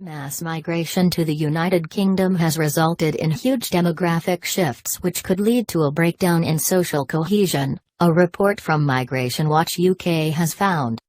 Mass migration to the United Kingdom has resulted in huge demographic shifts which could lead to a breakdown in social cohesion, a report from Migration Watch UK has found.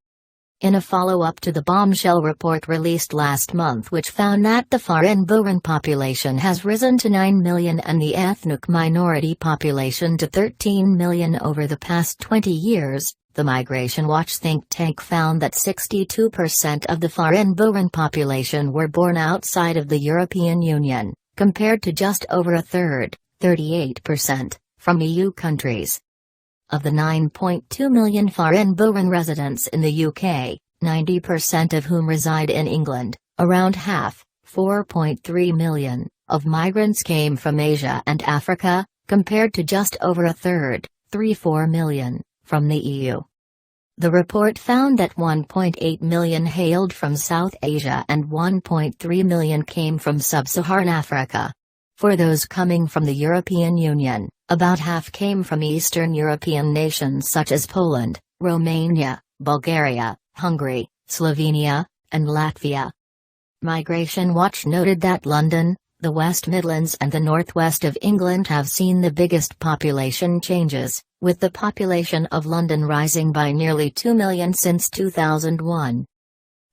In a follow-up to the bombshell report released last month which found that the foreign-born population has risen to 9 million and the ethnic minority population to 13 million over the past 20 years, the Migration Watch think tank found that 62% of the foreign-born population were born outside of the European Union, compared to just over a third, 38%, from EU countries. Of the 9.2 million foreign-born residents in the UK, 90% of whom reside in England, around half, 4.3 million, of migrants came from Asia and Africa, compared to just over a third, 3.4 million, from the EU. The report found that 1.8 million hailed from South Asia and 1.3 million came from sub-Saharan Africa. For those coming from the European Union, about half came from Eastern European nations such as Poland, Romania, Bulgaria, Hungary, Slovenia, and Latvia. Migration Watch noted that London, the West Midlands and the northwest of England have seen the biggest population changes, with the population of London rising by nearly 2 million since 2001.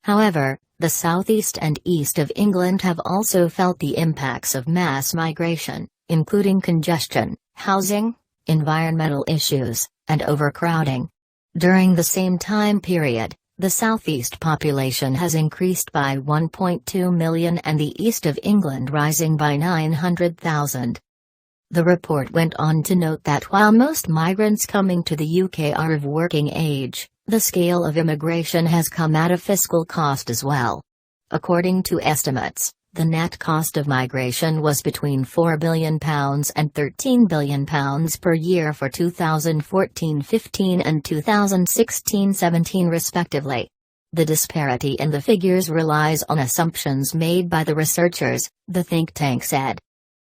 However, the southeast and east of England have also felt the impacts of mass migration, including congestion, housing, environmental issues, and overcrowding. During the same time period, the southeast population has increased by 1.2 million and the east of England rising by 900,000. The report went on to note that while most migrants coming to the UK are of working age, the scale of immigration has come at a fiscal cost as well. According to estimates, the net cost of migration was between £4 billion and £13 billion per year for 2014-15 and 2016-17 respectively. The disparity in the figures relies on assumptions made by the researchers, the think tank said.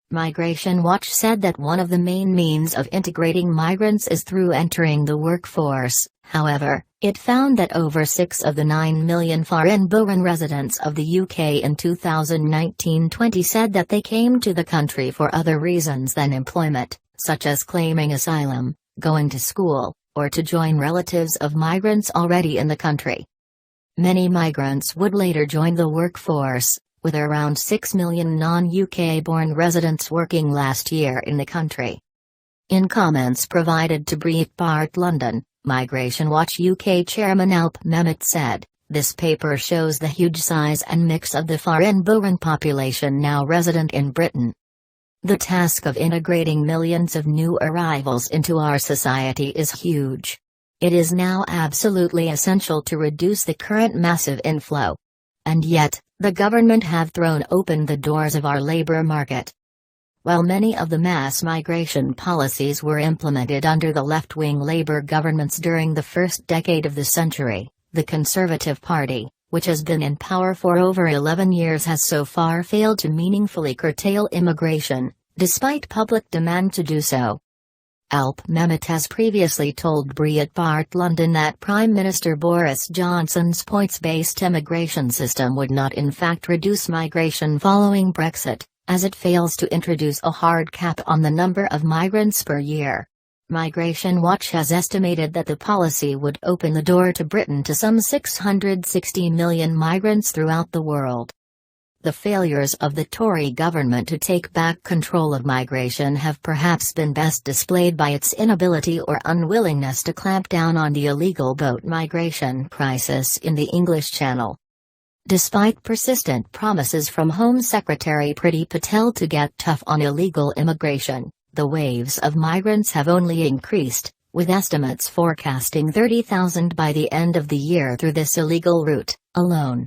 Migration Watch said that one of the main means of integrating migrants is through entering the workforce. However, it found that over 6 of the 9 million foreign-born residents of the UK in 2019-20 said that they came to the country for other reasons than employment, such as claiming asylum, going to school, or to join relatives of migrants already in the country. Many migrants would later join the workforce, with around 6 million non-UK-born residents working last year in the country. In comments provided to Breitbart London, Migration Watch UK chairman Alp Mehmet said, "This paper shows the huge size and mix of the foreign-born population now resident in Britain. The task of integrating millions of new arrivals into our society is huge. It is now absolutely essential to reduce the current massive inflow. And yet, the government have thrown open the doors of our labour market." While many of the mass migration policies were implemented under the left-wing Labour governments during the first decade of the century, the Conservative Party, which has been in power for over 11 years, has so far failed to meaningfully curtail immigration, despite public demand to do so. Alp Mehmet has previously told Breitbart London that Prime Minister Boris Johnson's points-based immigration system would not in fact reduce migration following Brexit, as it fails to introduce a hard cap on the number of migrants per year. Migration Watch has estimated that the policy would open the door to Britain to some 660 million migrants throughout the world. The failures of the Tory government to take back control of migration have perhaps been best displayed by its inability or unwillingness to clamp down on the illegal boat migration crisis in the English Channel. Despite persistent promises from Home Secretary Priti Patel to get tough on illegal immigration, the waves of migrants have only increased, with estimates forecasting 30,000 by the end of the year through this illegal route alone.